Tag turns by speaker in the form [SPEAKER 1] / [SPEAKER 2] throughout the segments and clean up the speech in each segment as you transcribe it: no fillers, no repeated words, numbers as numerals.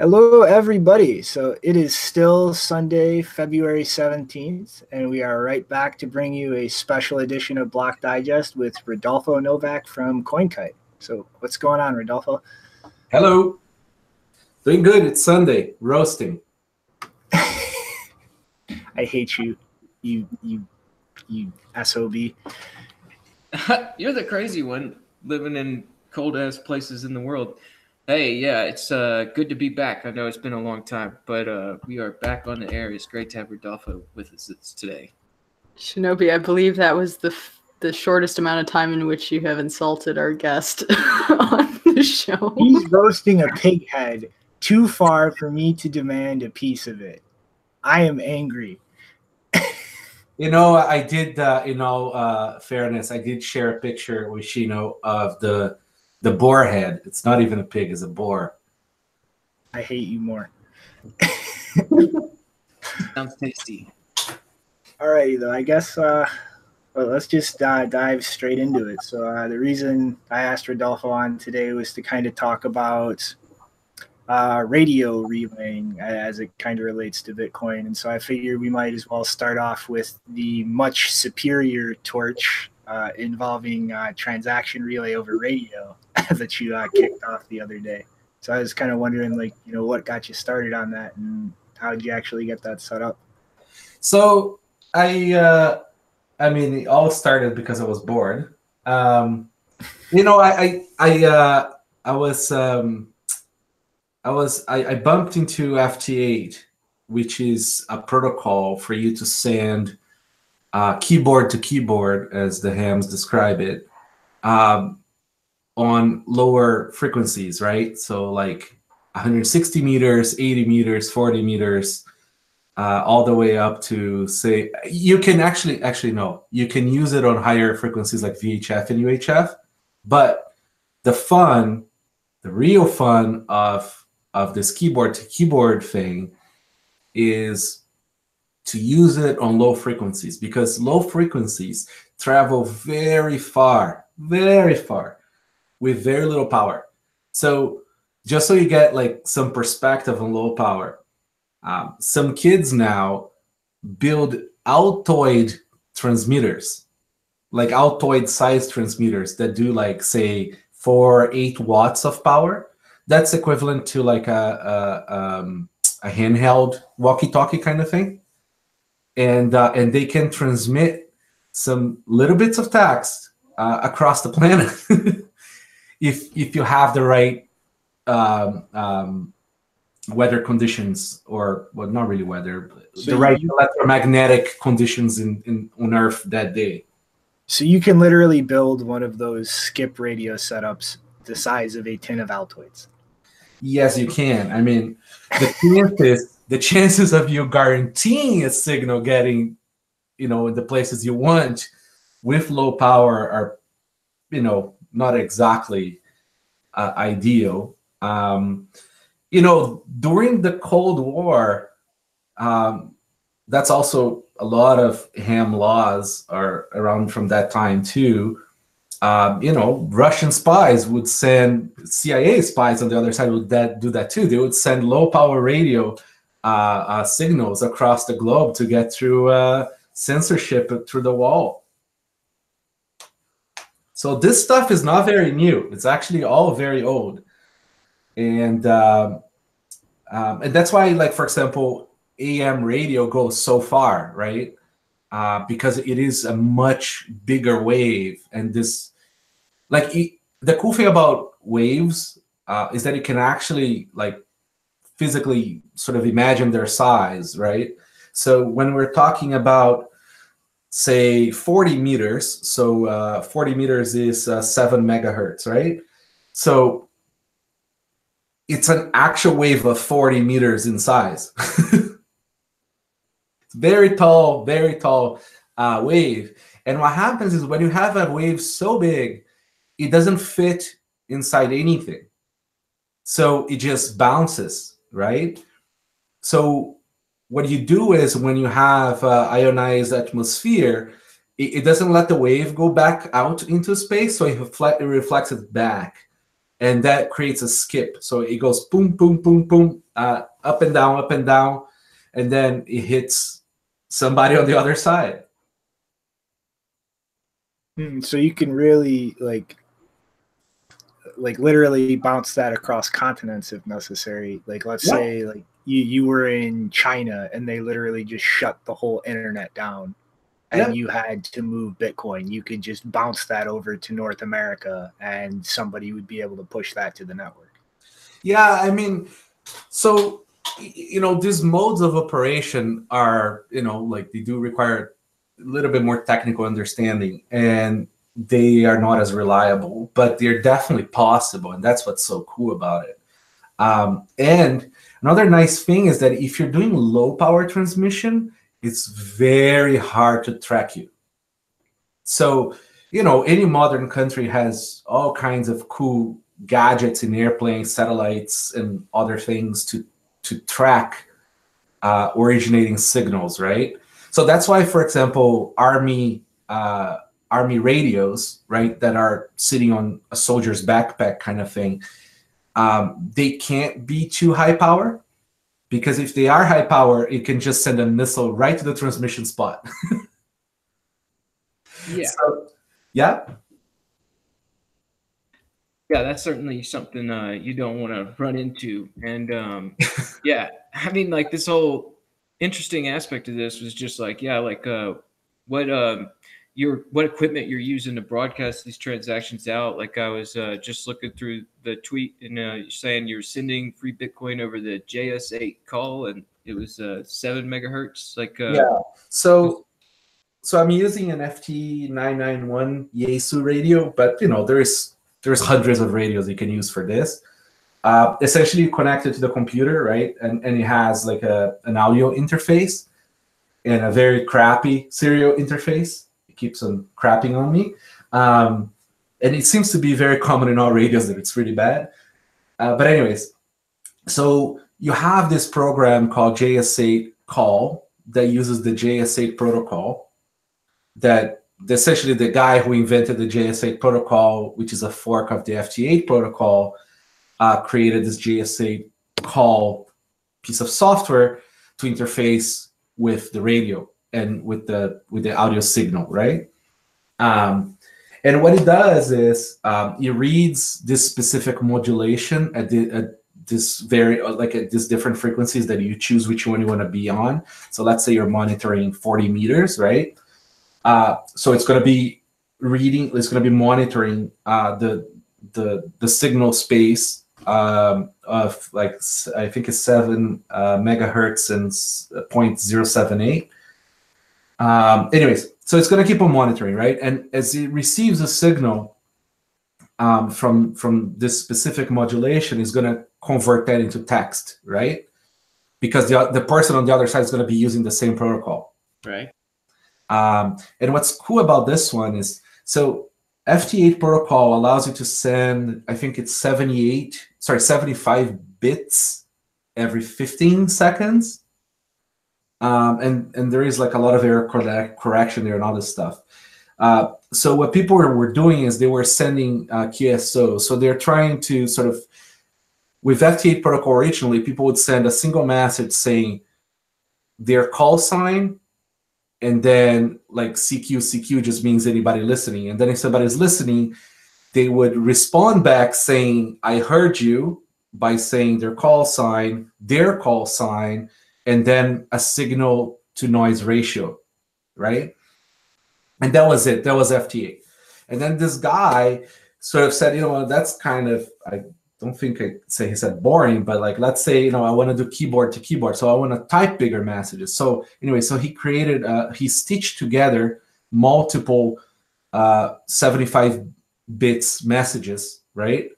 [SPEAKER 1] Hello, everybody. So it is still Sunday, February 17th, and we are right back to bring you a special edition of Block Digest with Rodolpho Novak from CoinKite. So what's going on, Rodolpho?
[SPEAKER 2] Hello. Doing good. It's Sunday. Roasting.
[SPEAKER 1] I hate you, you SOB.
[SPEAKER 3] You're the crazy one, living in cold-ass places in the world. Hey, yeah, it's good to be back. I know it's been a long time, but we are back on the air. It's great to have Rodolpho with us today.
[SPEAKER 4] Shinobi, I believe that was the shortest amount of time in which you have insulted our guest on the show.
[SPEAKER 1] He's roasting a pig head too far for me to demand a piece of it. I am angry.
[SPEAKER 2] I did, in all fairness, I did share a picture with Shino of the boar head. It's not even a pig, it's a boar.
[SPEAKER 1] I hate you more.
[SPEAKER 3] Sounds tasty.
[SPEAKER 1] Alrighty, though. I guess let's just dive straight into it. So the reason I asked Rodolpho on today was to kind of talk about radio relaying as it kind of relates to Bitcoin. And so I figured we might as well start off with the much superior torch involving transaction relay over radio that you kicked off the other day. So I was kind of wondering, what got you started on that and how did you actually get that set up?
[SPEAKER 2] So it all started because I was bored. I bumped into FT8, which is a protocol for you to send keyboard to keyboard, as the hams describe it, on lower frequencies, right? So like 160 meters, 80 meters, 40 meters, all the way up to, say, you can you can use it on higher frequencies like VHF and UHF, but the real fun of this keyboard to keyboard thing is to use it on low frequencies, because low frequencies travel very far with very little power. So just so you get like some perspective on low power, some kids now build Altoid transmitters, like Altoid size transmitters that do like, say, 4 or 8 watts of power. That's equivalent to like a handheld walkie-talkie kind of thing, and they can transmit some little bits of text across the planet if you have the right weather conditions, or not really weather, but the right electromagnetic conditions on Earth that day.
[SPEAKER 1] So you can literally build one of those skip radio setups the size of a tin of Altoids.
[SPEAKER 2] Yes, you can. I mean, the chances of you guaranteeing a signal getting, in the places you want with low power are, not exactly ideal. During the Cold War, that's also a lot of ham laws are around from that time too. Russian spies would send, CIA spies on the other side would do that too. They would send low power radio signals across the globe to get through censorship through the wall. So this stuff is not very new. It's actually all very old. And that's why, like, for example, AM radio goes so far, right? Because it is a much bigger wave. And this, the cool thing about waves is that you can actually, physically sort of imagine their size, right? So when we're talking about, say, 40 meters, so 40 meters is 7 megahertz, right? So it's an actual wave of 40 meters in size. It's very tall wave. And what happens is when you have a wave so big, it doesn't fit inside anything. So it just bounces, right? So what you do is when you have ionized atmosphere, it doesn't let the wave go back out into space, so it reflects it back. and that creates a skip. So it goes boom, boom, boom, boom, up and down, and then it hits somebody on the other side.
[SPEAKER 1] So you can really like literally bounce that across continents if necessary. Like let's say like you were in China and they literally just shut the whole internet down and you had to move Bitcoin. You could just bounce that over to North America and somebody would be able to push that to the network.
[SPEAKER 2] Yeah, I mean, so, these modes of operation are, like they do require a little bit more technical understanding, and they are not as reliable, but they're definitely possible, and that's what's so cool about it. And another nice thing is that if you're doing low power transmission, it's very hard to track you. So, any modern country has all kinds of cool gadgets in airplanes, satellites, and other things to track originating signals, right? So that's why, for example, Army radios, right, that are sitting on a soldier's backpack kind of thing, they can't be too high power, because if they are high power, it can just send a missile right to the transmission spot.
[SPEAKER 3] Yeah.
[SPEAKER 2] So, yeah,
[SPEAKER 3] that's certainly something you don't want to run into. And yeah, I mean, like this whole interesting aspect of this was just like, what equipment you're using to broadcast these transactions out. Like I was just looking through the tweet, and you're saying you're sending free Bitcoin over the JS8 call, and it was 7 megahertz. Like
[SPEAKER 2] So I'm using an FT991 Yaesu radio, but there's hundreds of radios you can use for this. Essentially connected to the computer, right? And it has like an audio interface and a very crappy serial interface. It keeps on crapping on me. And it seems to be very common in all radios that it's really bad. But anyways, so you have this program called JS8 Call that uses the JS8 protocol, that essentially the guy who invented the JS8 protocol, which is a fork of the FT8 protocol, created this JS8 Call piece of software to interface with the radio and with the audio signal, right? And what it does is it reads this specific modulation at this these different frequencies that you choose which one you want to be on. So let's say you're monitoring 40 meters, right? So it's going to be reading. It's going to be monitoring the signal space of like I think it's 7 megahertz and 0.078. Anyways, so it's going to keep on monitoring, right? And as it receives a signal from this specific modulation, it's going to convert that into text, right? Because the person on the other side is going to be using the same protocol,
[SPEAKER 3] right?
[SPEAKER 2] And what's cool about this one is, so FT8 protocol allows you to send, I think it's 75 bits every 15 seconds. And there is like a lot of error correction there and all this stuff. So what people were doing is they were sending QSO. So they're trying to sort of, with FT8 protocol originally, people would send a single message saying their call sign, and then like CQ just means anybody listening. And then if somebody's listening, they would respond back saying, I heard you, by saying their call sign, and then a signal to noise ratio, right? And that was it. That was FT8. And then this guy sort of said, that's kind of, I don't think he said boring, but like, let's say, I want to do keyboard to keyboard. So I want to type bigger messages. So anyway, so he created, he stitched together multiple 75 bits messages, right?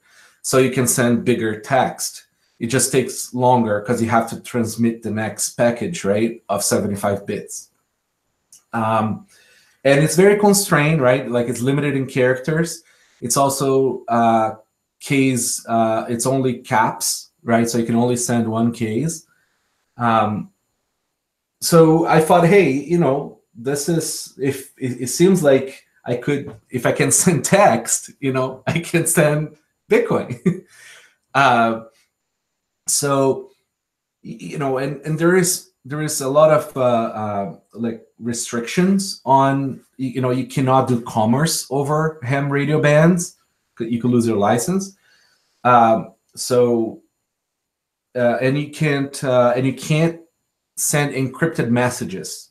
[SPEAKER 2] So you can send bigger text. It just takes longer because you have to transmit the next package, right, of 75 bits. And it's very constrained, right? Like it's limited in characters. It's also case, it's only caps, right? So you can only send one case. So I thought, hey, this is, if it seems like I could, if I can send text, I can send Bitcoin. So, you know, and there is a lot of like restrictions on, you know, you cannot do commerce over ham radio bands. You could lose your license. So and you can't send encrypted messages,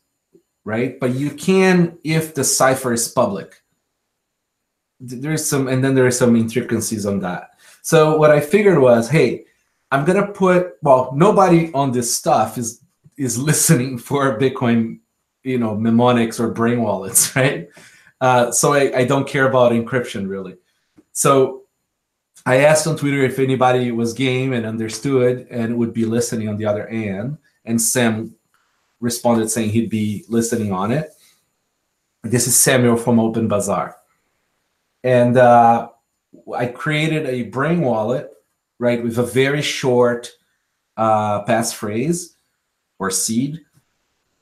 [SPEAKER 2] right? But you can if the cipher is public. There's some, and then there are some intricacies on that. So what I figured was, hey, I'm gonna put, well, nobody on this stuff is listening for Bitcoin, you know, mnemonics or brain wallets, right? So I don't care about encryption really. So I asked on Twitter if anybody was game and understood and would be listening on the other end, and Sam responded saying he'd be listening on it. This is Samuel from Open Bazaar. And I created a brain wallet, right, with a very short passphrase or seed,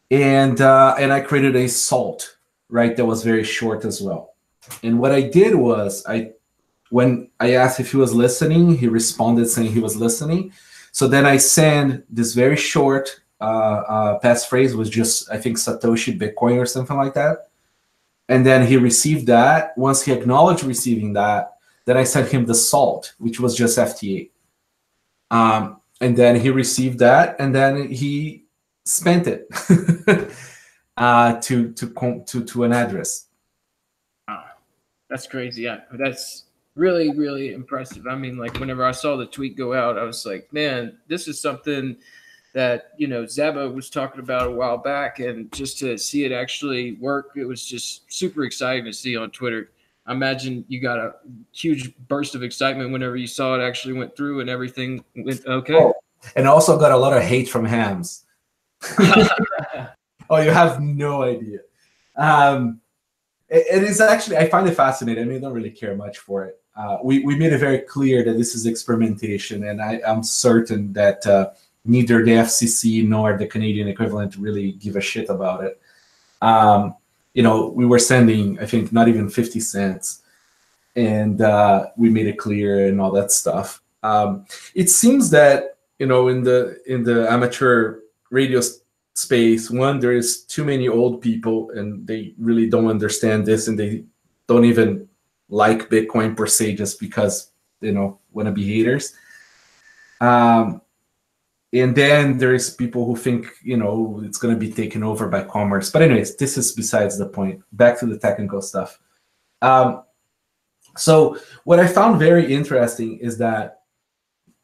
[SPEAKER 2] and I created a salt, right, that was very short as well. And what I did was, when I asked if he was listening, he responded saying he was listening. So then I sent this very short passphrase, was just, I think, Satoshi Bitcoin or something like that. And then he received that. Once he acknowledged receiving that, then I sent him the salt, which was just FT8. And then he received that, and then he spent it to an address.
[SPEAKER 3] That's crazy. Yeah, that's really, really impressive. I mean, like, whenever I saw the tweet go out, I was like, man, this is something that, you know, Zaba was talking about a while back, and just to see it actually work, it was just super exciting to see on Twitter. I imagine you got a huge burst of excitement whenever you saw it actually went through and everything went okay.
[SPEAKER 2] Oh, and also got a lot of hate from hams. Oh, you have no idea. It is actually, I find it fascinating. I mean, I don't really care much for it. We made it very clear that this is experimentation, and I'm certain that neither the FCC nor the Canadian equivalent really give a shit about it. You know, we were sending, I think, not even 50 cents, and we made it clear and all that stuff. It seems that, you know, in the amateur radio space, one, there is too many old people, and they really don't understand this, and they don't even like Bitcoin per se, just because, you know, want to be haters. And then there's people who think, you know, it's going to be taken over by commerce. But anyways, this is besides the point. Back to the technical stuff. So what I found very interesting is that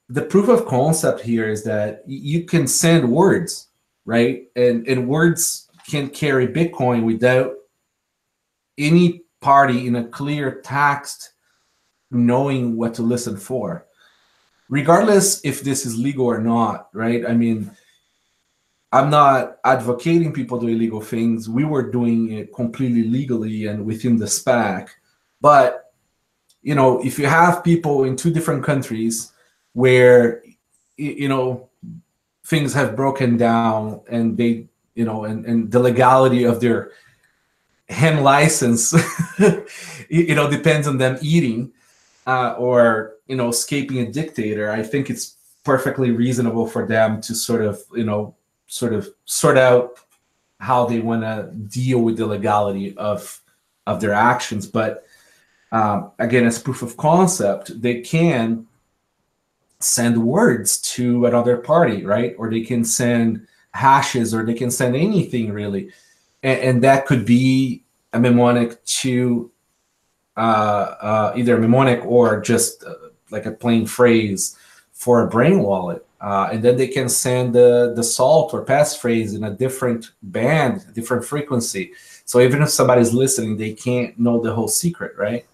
[SPEAKER 2] the proof of concept here is that you can send words, right? And words can carry Bitcoin without any party in a clear text knowing what to listen for, regardless if this is legal or not, right? I mean, I'm not advocating people do illegal things. We were doing it completely legally and within the spec. But, you know, if you have people in two different countries where, you know, things have broken down and they, you know, and the legality of their hen license, you know, depends on them eating or, you know, escaping a dictator, I think it's perfectly reasonable for them to sort of, you know, sort out how they want to deal with the legality of their actions. But again, as proof of concept, they can send words to another party, right? Or they can send hashes, or they can send anything really. And that could be a mnemonic to either a mnemonic or just like a plain phrase for a brain wallet. And then they can send the salt or passphrase in a different band, different frequency. So even if somebody's listening, they can't know the whole secret, right?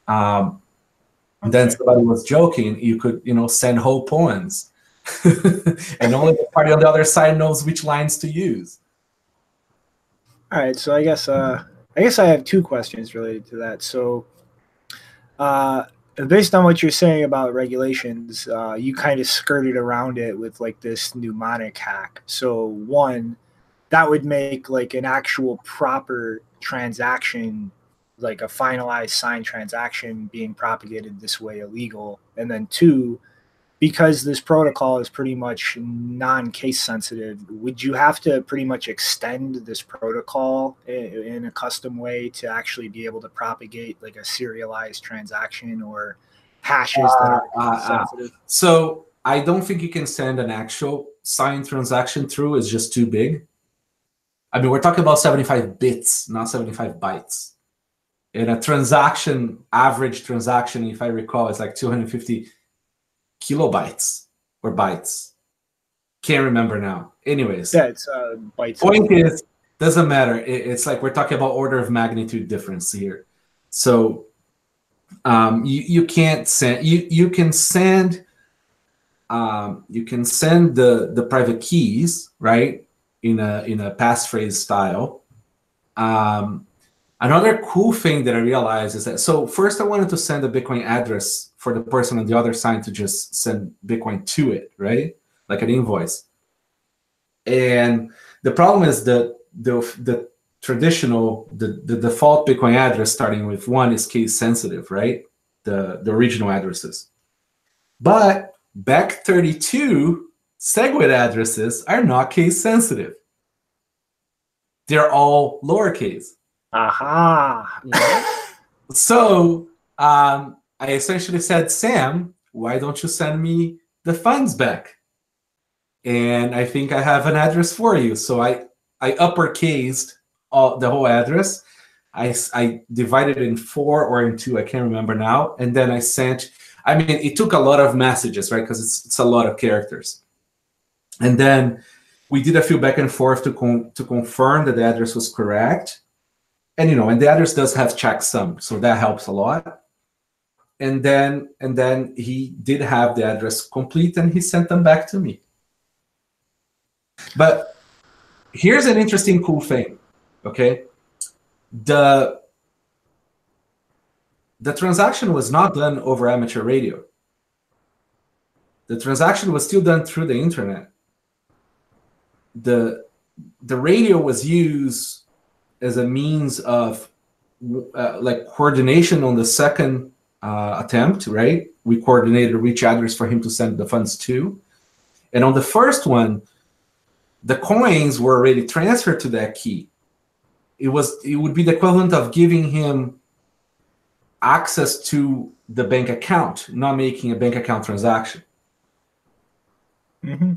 [SPEAKER 2] And then somebody was joking, you could, you know, send whole poems. And only the party on the other side knows which lines to use.
[SPEAKER 1] All right, so I guess I have two questions related to that. So based on what you're saying about regulations, you kind of skirted around it with like this mnemonic hack. So one, that would make like an actual proper transaction like a finalized signed transaction being propagated this way illegal? And then two, because this protocol is pretty much non-case sensitive, would you have to pretty much extend this protocol in a custom way to actually be able to propagate like a serialized transaction or hashes that are sensitive?
[SPEAKER 2] So I don't think you can send an actual signed transaction through. It's just too big. I mean, we're talking about 75 bits, not 75 bytes. And a transaction, average transaction, if I recall, is like 250 kilobytes or bytes. Can't remember now. Anyways.
[SPEAKER 1] Yeah, it's bytes.
[SPEAKER 2] Point is, doesn't matter. It's like we're talking about order of magnitude difference here. So you can't send, you can send the private keys, right, in a passphrase style. Another cool thing that I realized is that, so first I wanted to send a Bitcoin address for the person on the other side to just send Bitcoin to it, right, like an invoice. And the problem is that the traditional, the default Bitcoin address starting with 1 is case sensitive, right, the original addresses. But back32 SegWit addresses are not case sensitive. They're all lowercase.
[SPEAKER 1] Aha.
[SPEAKER 2] So I essentially said, Sam, why don't you send me the funds back? And I think I have an address for you. So I uppercased the whole address. I divided it in 4 or in 2, I can't remember now. And then I sent, I mean, it took a lot of messages, right? Because it's a lot of characters. And then we did a few back and forth to confirm that the address was correct. And, and the address does have checksum, so that helps a lot. And then he did have the address complete, and he sent them back to me. But here's an interesting, cool thing, okay? The transaction was not done over amateur radio. The transaction was still done through the internet. The radio was used as a means of like coordination on the second attempt, right? We coordinated which address for him to send the funds to. And on the first one, the coins were already transferred to that key. It would be the equivalent of giving him access to the bank account, not making a bank account transaction.
[SPEAKER 1] Mm-hmm.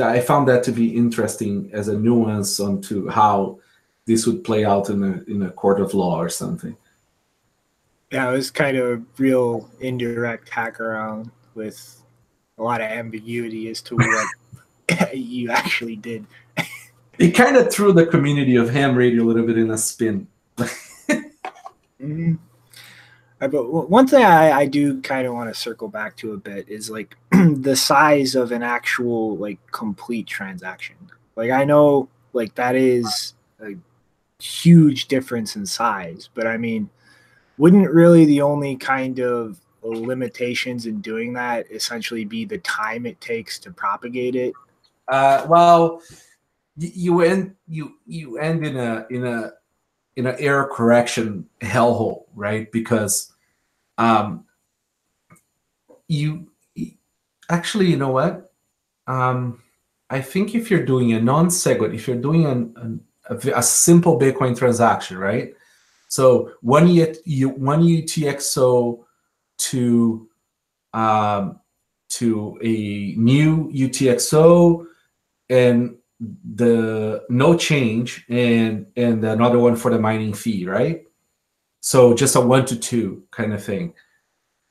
[SPEAKER 2] I found that to be interesting as a nuance onto how this would play out in a court of law or something.
[SPEAKER 1] Yeah, it was kind of a real indirect hack around with a lot of ambiguity as to what you actually did.
[SPEAKER 2] It kind of threw the community of ham radio a little bit in a spin.
[SPEAKER 1] Mm-hmm. But one thing I do kind of want to circle back to a bit is like the size of an actual like complete transaction. Like I know like that is a huge difference in size, but I mean, wouldn't really the only kind of limitations in doing that essentially be the time it takes to propagate it?
[SPEAKER 2] Well, you end in an error correction hellhole, right? Because you actually, you know what? I think if you're doing a non-SegWit, if you're doing a simple Bitcoin transaction, right? So one UTXO to a new UTXO and the no change and another one for the mining fee, right? So just a 1 to 2 kind of thing.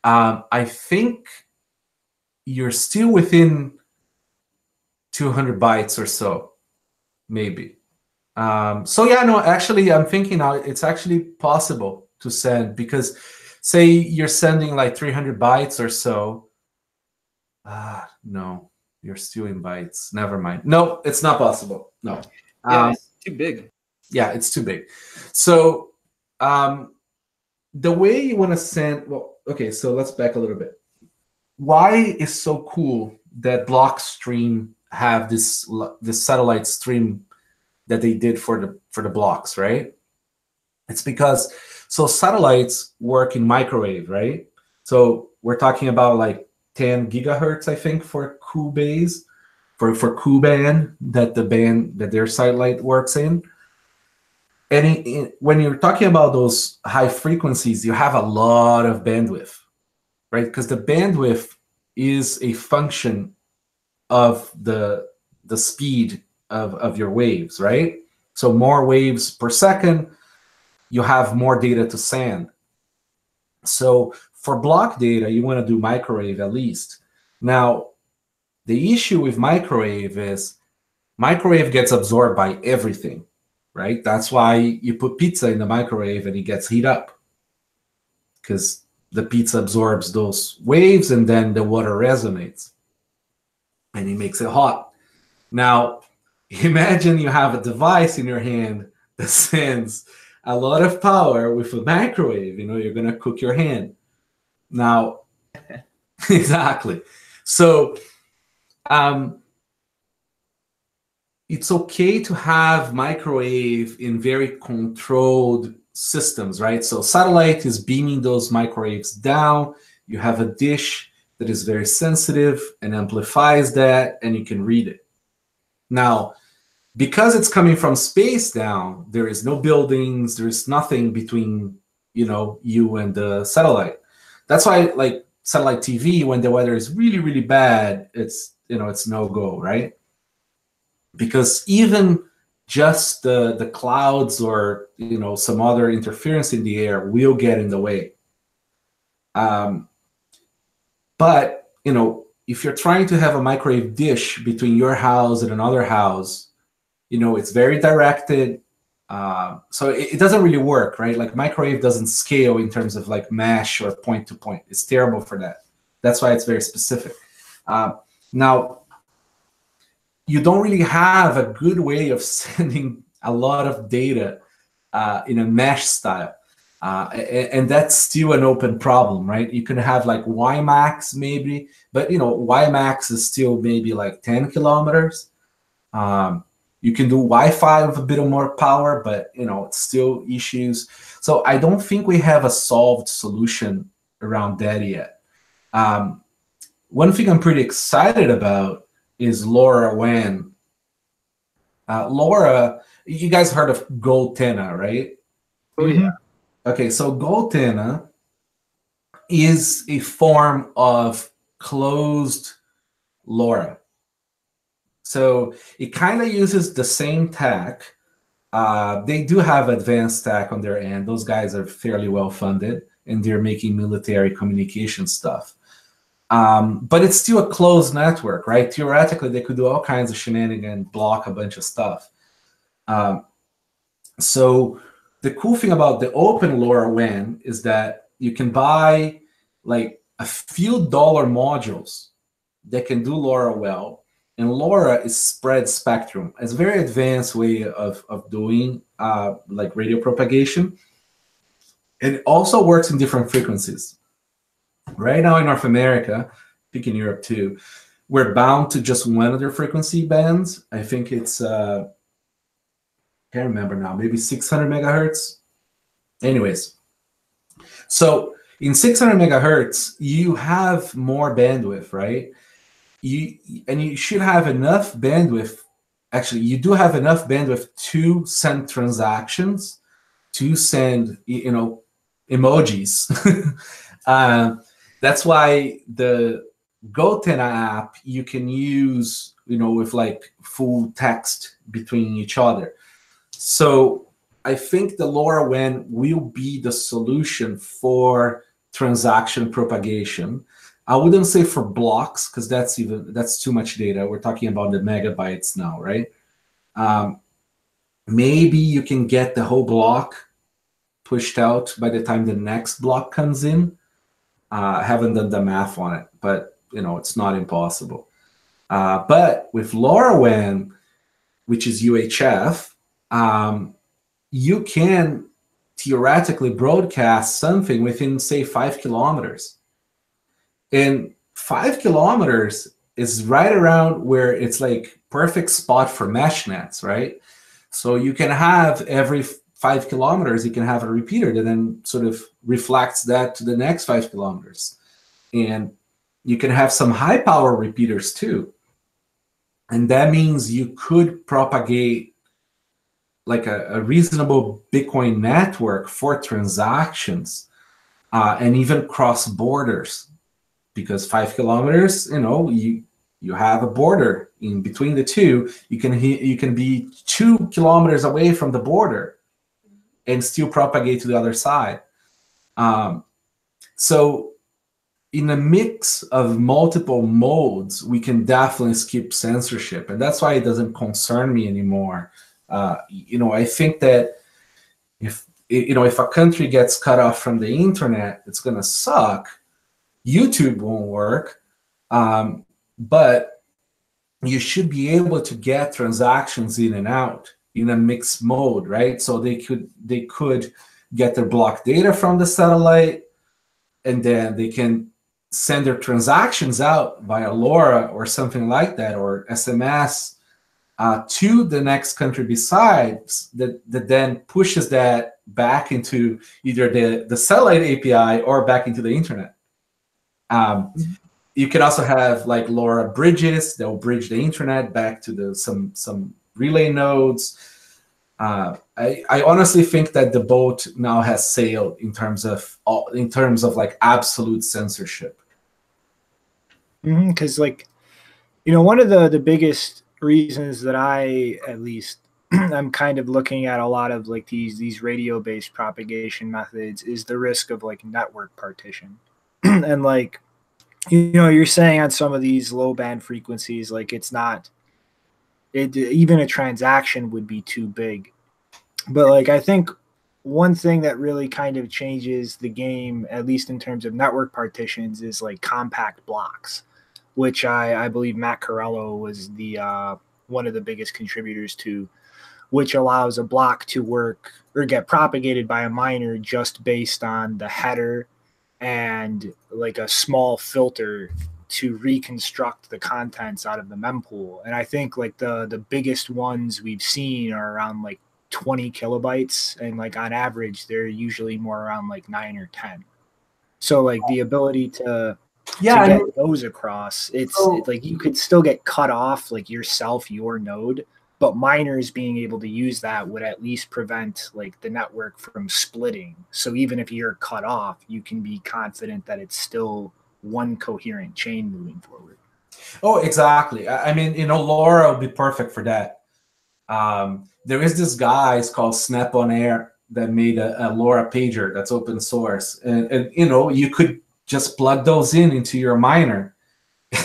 [SPEAKER 2] I think you're still within 200 bytes or so, maybe. So yeah, no, actually, I'm thinking now it's actually possible to send, because say you're sending like 300 bytes or so. No, you're still in bytes. Never mind. No, it's not possible. No.
[SPEAKER 3] Yeah, it's too big.
[SPEAKER 2] Yeah, it's too big. So the way you want to send, well, okay, so let's back a little bit. Why is so cool that Blockstream have this satellite stream that they did for the blocks, right? It's because, so satellites work in microwave, right? So we're talking about like 10 gigahertz, I think, for Ku-base, for Ku-band, that the band that their satellite works in. And when you're talking about those high frequencies, you have a lot of bandwidth, right? Because the bandwidth is a function of the speed of your waves, right? So more waves per second, you have more data to send. So for block data, you want to do microwave at least. Now, the issue with microwave is microwave gets absorbed by everything, right? That's why you put pizza in the microwave and it gets heat up, because the pizza absorbs those waves and then the water resonates and it makes it hot. Now, imagine you have a device in your hand that sends a lot of power with a microwave. You're going to cook your hand. Now, exactly. So it's okay to have microwave in very controlled systems, right? So satellite is beaming those microwaves down. You have a dish that is very sensitive and amplifies that, and you can read it. Now, because it's coming from space down, there is no buildings, there is nothing between, you and the satellite. That's why, like, satellite TV, when the weather is really, really bad, it's no go, right? Because even just the clouds or, some other interference in the air will get in the way. But, if you're trying to have a microwave dish between your house and another house, it's very directed. So it doesn't really work, right? Like microwave doesn't scale in terms of like mesh or point to point. It's terrible for that. That's why it's very specific. Now, you don't really have a good way of sending a lot of data in a mesh style. And that's still an open problem, right? You can have like WiMAX maybe, but WiMAX is still maybe like 10 kilometers. You can do Wi-Fi with a bit of more power, but it's still issues. So I don't think we have a solved solution around that yet. One thing I'm pretty excited about is LoRa WAN. LoRa, you guys heard of GoTenna, right?
[SPEAKER 1] Oh yeah.
[SPEAKER 2] Okay, so GoTenna is a form of closed LoRa. So it kind of uses the same tech. They do have advanced tech on their end. Those guys are fairly well funded, and they're making military communication stuff. But it's still a closed network, right? Theoretically, they could do all kinds of shenanigans, block a bunch of stuff. So the cool thing about the open LoRa WAN is that you can buy like a few dollar modules that can do LoRa well. And LoRa is spread spectrum. It's a very advanced way of doing like radio propagation. It also works in different frequencies. Right now in North America, I think in Europe too, we're bound to just one of their frequency bands. I think it's, can't remember now, maybe 600 megahertz. Anyways, so in 600 megahertz, you have more bandwidth, right? You should have enough bandwidth. Actually, you do have enough bandwidth to send transactions, to send emojis. That's why the GoTenna app you can use with like full text between each other. So I think the LoRa WAN will be the solution for transaction propagation. I wouldn't say for blocks, because that's too much data. We're talking about the megabytes now, right? Maybe you can get the whole block pushed out by the time the next block comes in. I haven't done the math on it, but it's not impossible. But with LoRa WAN, which is UHF, you can theoretically broadcast something within, say, 5 kilometers. And 5 kilometers is right around where it's like perfect spot for mesh nets, right? So you can have every 5 kilometers, you can have a repeater that then sort of reflects that to the next 5 kilometers. And you can have some high power repeaters too. And that means you could propagate like a reasonable Bitcoin network for transactions and even cross borders, because 5 kilometers, you have a border in between the two. You can be 2 kilometers away from the border and still propagate to the other side. So in a mix of multiple modes, we can definitely skip censorship, and that's why it doesn't concern me anymore. I think that if a country gets cut off from the internet, it's going to suck. YouTube won't work, but you should be able to get transactions in and out in a mixed mode, right? So they could get their block data from the satellite, and then they can send their transactions out via LoRa or something like that, or SMS to the next country besides, that then pushes that back into either the satellite API or back into the internet. You can also have like LoRa bridges that will bridge the internet back to some relay nodes. I honestly think that the boat now has sailed in terms of like absolute censorship.
[SPEAKER 1] Because one of the biggest reasons that I, at least, I'm kind of looking at a lot of like these radio-based propagation methods is the risk of like network partition. And like, you're saying on some of these low band frequencies, like even a transaction would be too big. But like, I think one thing that really kind of changes the game, at least in terms of network partitions, is like compact blocks, which I believe Matt Corello was the one of the biggest contributors to, which allows a block to work or get propagated by a miner just based on the header and like a small filter to reconstruct the contents out of the mempool. And I think like the biggest ones we've seen are around like 20 kilobytes, and like on average they're usually more around like 9 or 10. So like the ability to get those across, it's like you could still get cut off like your node, but miners being able to use that would at least prevent like the network from splitting. So even if you're cut off, you can be confident that it's still one coherent chain moving forward.
[SPEAKER 2] Oh, exactly. I mean, LoRa would be perfect for that. There is this guy, it's called Snap on Air, that made a LoRa pager that's open source, and you could just plug those into your miner,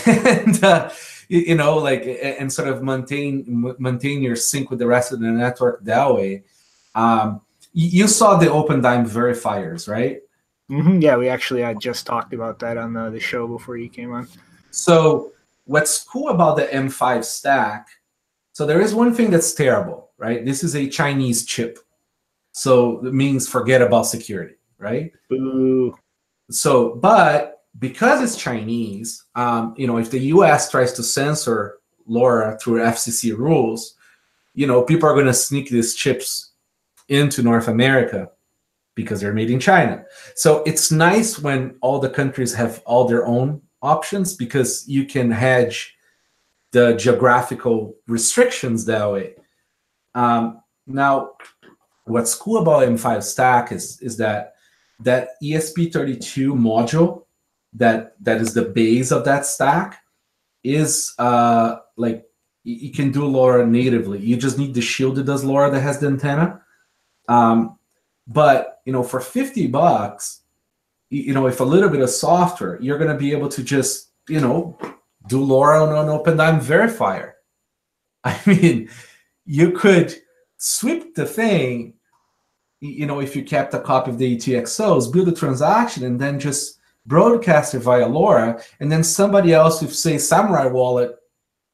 [SPEAKER 2] and and sort of maintain your sync with the rest of the network that way. You saw the Open Dime verifiers, right?
[SPEAKER 1] Mm-hmm. Yeah, we actually had just talked about that on the show before you came on.
[SPEAKER 2] So what's cool about the M5 stack? So there is one thing that's terrible, right? This is a Chinese chip, so it means forget about security, right?
[SPEAKER 1] Boo.
[SPEAKER 2] So, but because it's Chinese, if the U.S. tries to censor LoRa through FCC rules, people are going to sneak these chips into North America because they're made in China. So it's nice when all the countries have all their own options, because you can hedge the geographical restrictions that way. Now, what's cool about M5 stack is that ESP32 module that is the base of that stack is like you can do LoRa natively. You just need the shield that does LoRa that has the antenna. But for $50, if a little bit of software, you're going to be able to just do LoRa on an Open Dime verifier. I mean, you could sweep the thing, if you kept a copy of the ETXOs, build a transaction, and then just broadcast it via LoRa, and then somebody else with, say, Samurai Wallet,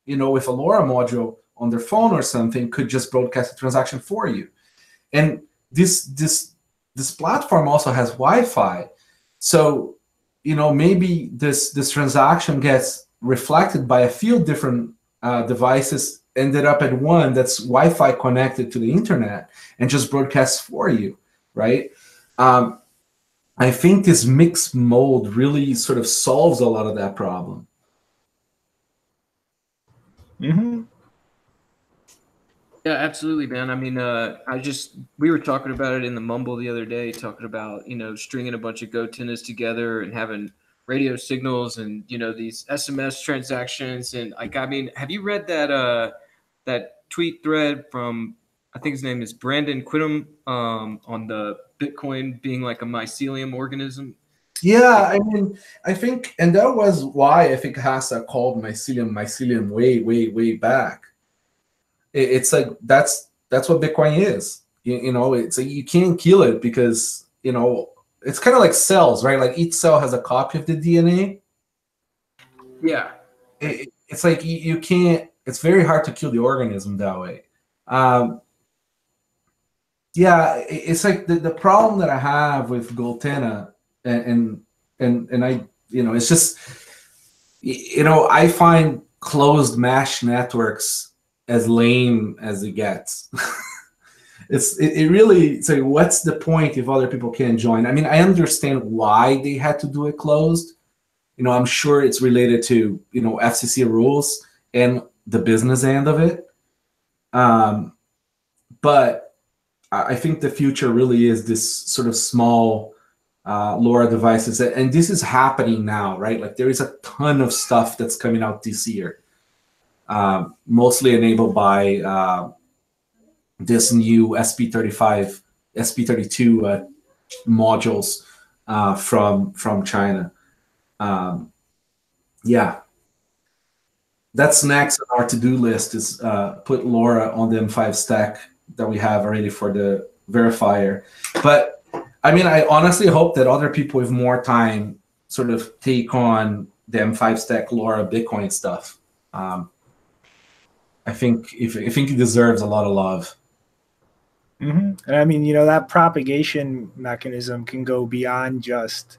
[SPEAKER 2] with a LoRa module on their phone or something, could just broadcast the transaction for you. And this platform also has Wi-Fi, so maybe this transaction gets reflected by a few different devices ended up at one that's Wi-Fi connected to the internet and just broadcasts for you, right? I think this mixed mode really sort of solves a lot of that problem.
[SPEAKER 1] Mm-hmm.
[SPEAKER 3] Yeah, absolutely, man. I mean, we were talking about it in the Mumble the other day, talking about, stringing a bunch of GoTennas together and having radio signals and, these SMS transactions. And have you read that tweet thread from, I think his name is Brandon Quittem, on the Bitcoin being like a mycelium organism?
[SPEAKER 2] Yeah, I mean, I think, and that was why I think Hassa called mycelium way back. It's like that's what Bitcoin is. It's like you can't kill it because it's kind of like cells, right? Like each cell has a copy of the DNA.
[SPEAKER 3] Yeah,
[SPEAKER 2] it's like you can't. It's very hard to kill the organism that way. Yeah, it's like the problem that I have with Goltena and I it's just I find closed mesh networks as lame as it gets. it really, it's like, what's the point if other people can't join? I mean, I understand why they had to do it closed. I'm sure it's related to FCC rules and the business end of it. But I think the future really is this sort of small LoRa devices, and this is happening now, right? Like there is a ton of stuff that's coming out this year. Mostly enabled by this new SP35, SP32 modules from China. Yeah, that's next on our to-do list is put LoRa on the M5 stack that we have already for the verifier. But I mean, I honestly hope that other people with more time sort of take on the M5 stack LoRa Bitcoin stuff. I think it deserves a lot of love.
[SPEAKER 1] Mm-hmm. And I mean, that propagation mechanism can go beyond just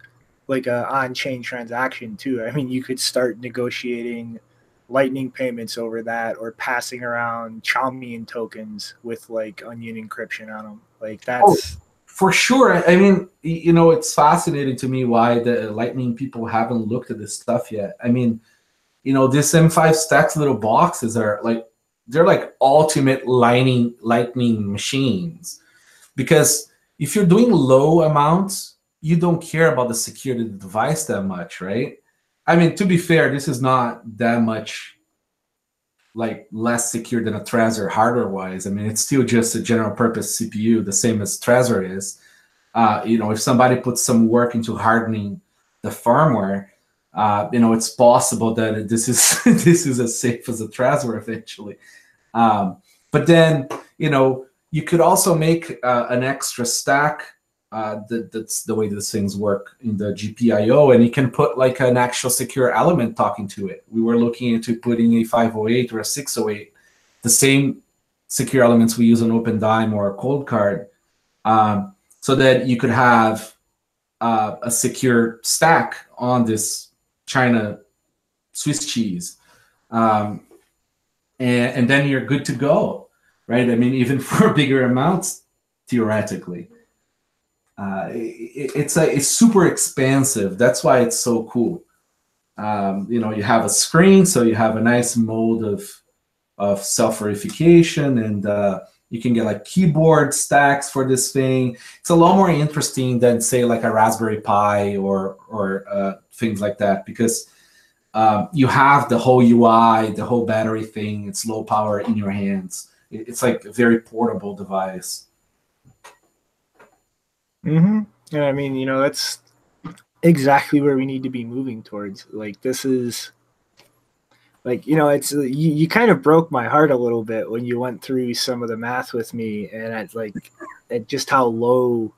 [SPEAKER 1] like a on-chain transaction too. I mean, you could start negotiating Lightning payments over that, or passing around Chaumian tokens with like onion encryption on them. Like that's
[SPEAKER 2] for sure. I mean, it's fascinating to me why the Lightning people haven't looked at this stuff yet. I mean, this M5 stacks little boxes are like, they're like ultimate lightning machines, because if you're doing low amounts, you don't care about the security of the device that much, right? I mean, to be fair, this is not that much like less secure than a Trezor hardware wise. I mean, it's still just a general purpose CPU, the same as Trezor is. If somebody puts some work into hardening the firmware, it's possible that this is this is as safe as a Trezor eventually. But then, you could also make an extra stack. That's the way these things work in the GPIO, and you can put like an actual secure element talking to it. We were looking into putting a 508 or a 608, the same secure elements we use on OpenDime or a Cold Card, so that you could have a secure stack on this China Swiss cheese, and then you're good to go, right? I mean, even for bigger amounts, theoretically. It's super expansive. That's why it's so cool. You have a screen, so you have a nice mode of self-verification, and you can get like keyboard stacks for this thing. It's a lot more interesting than say like a Raspberry Pi or things like that, because you have the whole UI, the whole battery thing. It's low power in your hands. It's like a very portable device.
[SPEAKER 1] Mm-hmm. And I mean, that's exactly where we need to be moving towards. Like, this is like, it's you kind of broke my heart a little bit when you went through some of the math with me, and at just how low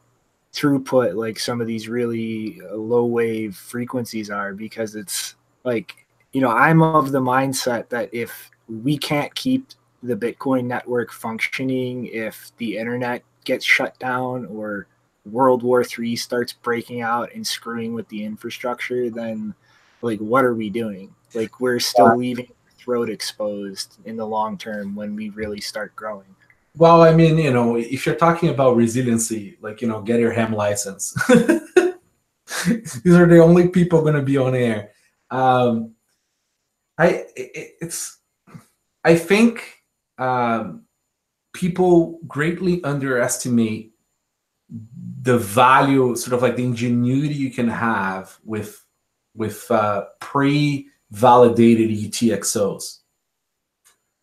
[SPEAKER 1] throughput like some of these really low wave frequencies are, because it's like, I'm of the mindset that if we can't keep the Bitcoin network functioning, if the internet gets shut down or World War III starts breaking out and screwing with the infrastructure, then like, what are we doing? Like, we're still leaving throat exposed in the long term when we really start growing.
[SPEAKER 2] Well, I mean, if you're talking about resiliency, like, get your ham license. These are the only people going to be on air. I think people greatly underestimate the value, sort of like the ingenuity you can have with pre-validated UTXOs.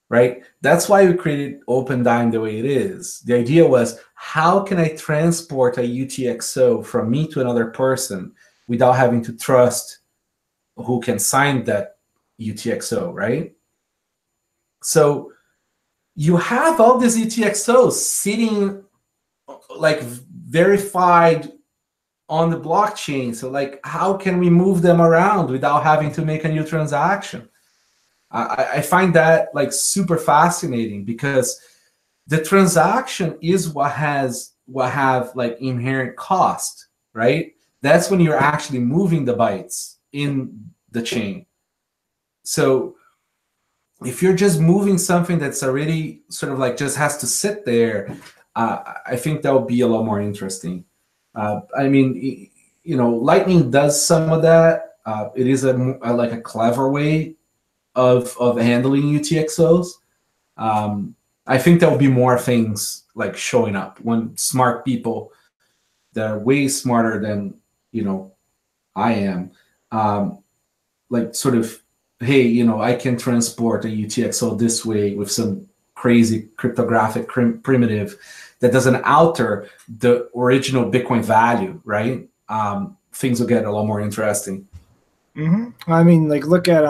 [SPEAKER 2] Right? That's why we created OpenDime the way it is. The idea was, how can I transport a UTXO from me to another person without having to trust who can sign that UTXO, right? So you have all these UTXOs sitting like verified on the blockchain. So like, how can we move them around without having to make a new transaction? I find that like super fascinating, because the transaction is what have like inherent cost, right? That's when you're actually moving the bytes in the chain. So if you're just moving something that's already sort of like just has to sit there, I think that would be a lot more interesting. I mean, Lightning does some of that. It is like a clever way of handling UTXOs. I think there will be more things like showing up when smart people that are way smarter than I am, like sort of, hey, I can transport a UTXO this way with some crazy cryptographic primitive that doesn't alter the original Bitcoin value, right? Things will get a lot more interesting.
[SPEAKER 1] Mm-hmm. I mean, like, look at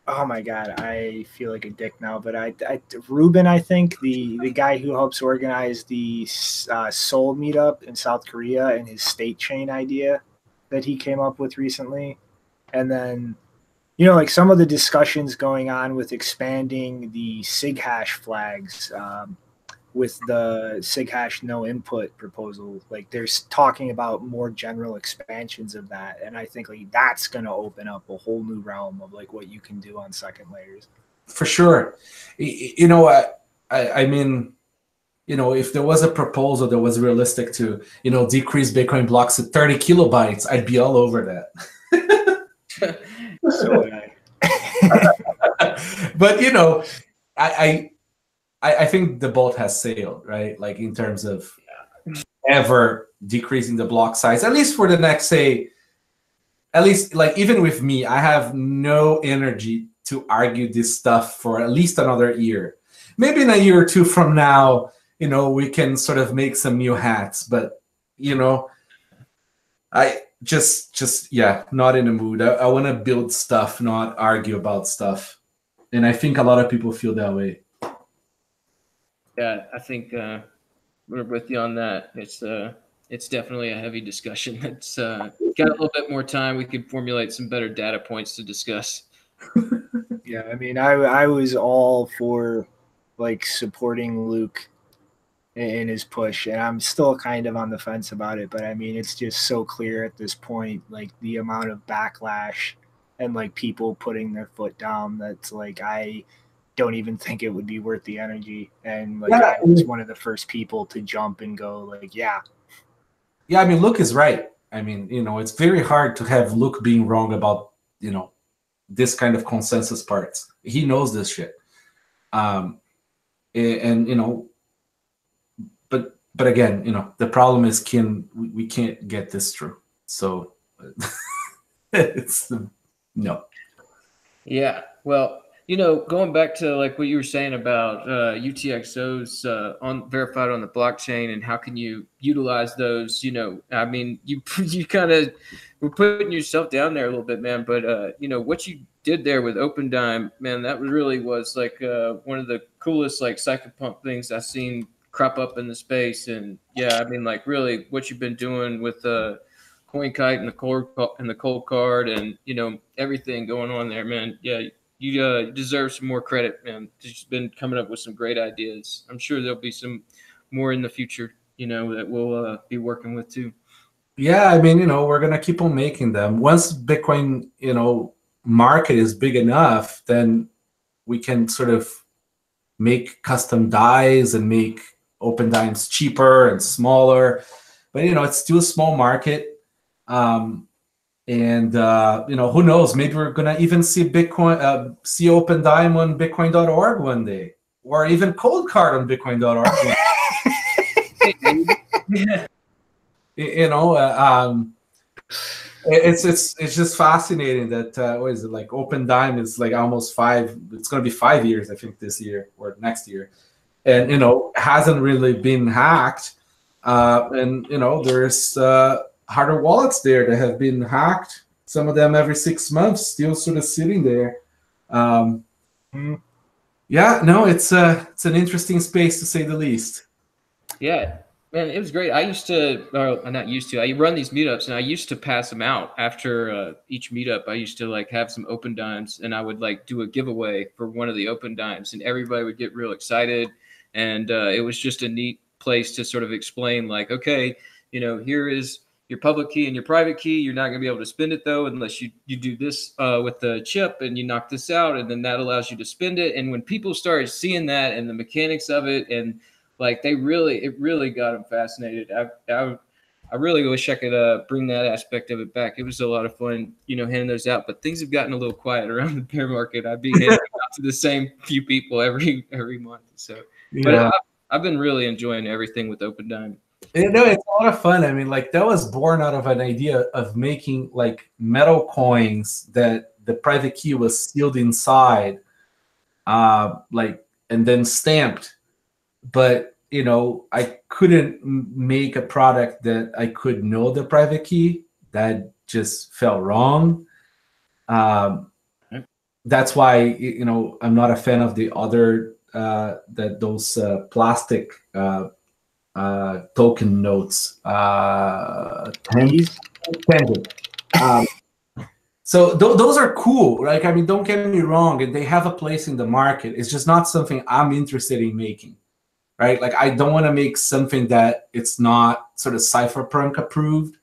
[SPEAKER 1] oh my God, I feel like a dick now, but Ruben, I think the guy who helps organize the Seoul meetup in South Korea, and his state chain idea that he came up with recently. And then, like some of the discussions going on with expanding the SIG hash flags, with the SIG hash no input proposal, like there's talking about more general expansions of that. And I think like that's going to open up a whole new realm of like what you can do on second layers.
[SPEAKER 2] For sure. I mean, if there was a proposal that was realistic to, decrease Bitcoin blocks to 30 kilobytes, I'd be all over that.
[SPEAKER 1] So would I.
[SPEAKER 2] But, I think the boat has sailed, right? Like in terms of ever decreasing the block size, at least for the next, say, at least like even with me, I have no energy to argue this stuff for at least another year. Maybe in a year or two from now, we can sort of make some new hats, but, I just not in the mood. I want to build stuff, not argue about stuff. And I think a lot of people feel that way.
[SPEAKER 3] Yeah, I think we're with you on that. It's definitely a heavy discussion. It's got a little bit more time. We could formulate some better data points to discuss.
[SPEAKER 1] Yeah, I mean, I was all for like supporting Luke in his push, and I'm still kind of on the fence about it. But I mean, it's just so clear at this point, like the amount of backlash and like people putting their foot down. That's like I don't even think it would be worth the energy. And like I was one of the first people to jump and go like, yeah.
[SPEAKER 2] I mean, Luke is right. I mean, it's very hard to have Luke being wrong about, this kind of consensus parts. He knows this shit. And but again, the problem is we can't get this through. So it's no.
[SPEAKER 3] Yeah. Well, going back to like what you were saying about UTXOs verified on the blockchain, and how can you utilize those? I mean, you kind of were putting yourself down there a little bit, man. But what you did there with OpenDime, man, that really was like one of the coolest like cypherpunk things I've seen crop up in the space. And yeah, I mean, like really what you've been doing with CoinKite and the cold card, and everything going on there, man. Yeah. You deserve some more credit, man. You've been coming up with some great ideas. I'm sure there'll be some more in the future, that we'll be working with too.
[SPEAKER 2] Yeah, I mean, we're gonna keep on making them. Once Bitcoin, market is big enough, then we can sort of make custom dies and make open dimes cheaper and smaller. But it's still a small market. And who knows? Maybe we're gonna even see Bitcoin, see open dime on Bitcoin.org one day, or even cold card on Bitcoin.org. It's just fascinating that what is it, like open dime is like almost 5. It's gonna be 5 years, I think, this year or next year, and hasn't really been hacked. And there's hardware wallets there that have been hacked. Some of them every 6 months, still sort of sitting there. Yeah, no, it's an interesting space to say the least.
[SPEAKER 3] Yeah, man, it was great. I used to, or not used to, I run these meetups, and I used to pass them out after each meetup. I used to like have some open dimes, and I would like do a giveaway for one of the open dimes, and everybody would get real excited. And it was just a neat place to sort of explain, like, okay, here is your public key and your private key. You're not going to be able to spend it, though, unless you do this with the chip and you knock this out, and then that allows you to spend it. And when people started seeing that and the mechanics of it, and like it really got them fascinated. I really wish I could bring that aspect of it back. It was a lot of fun, handing those out. But things have gotten a little quiet around the bear market. I'd be handing them out to the same few people every month. So, but I've been really enjoying everything with Open Dime.
[SPEAKER 2] It's a lot of fun. I mean, like that was born out of an idea of making like metal coins that the private key was sealed inside, and then stamped. But I couldn't make a product that I could know the private key. That just felt wrong. That's why I'm not a fan of the other those plastic token notes. So those are cool. Like, I mean, don't get me wrong, and they have a place in the market. It's just not something I'm interested in making. Right? Like, I don't want to make something that it's not sort of cypherpunk approved.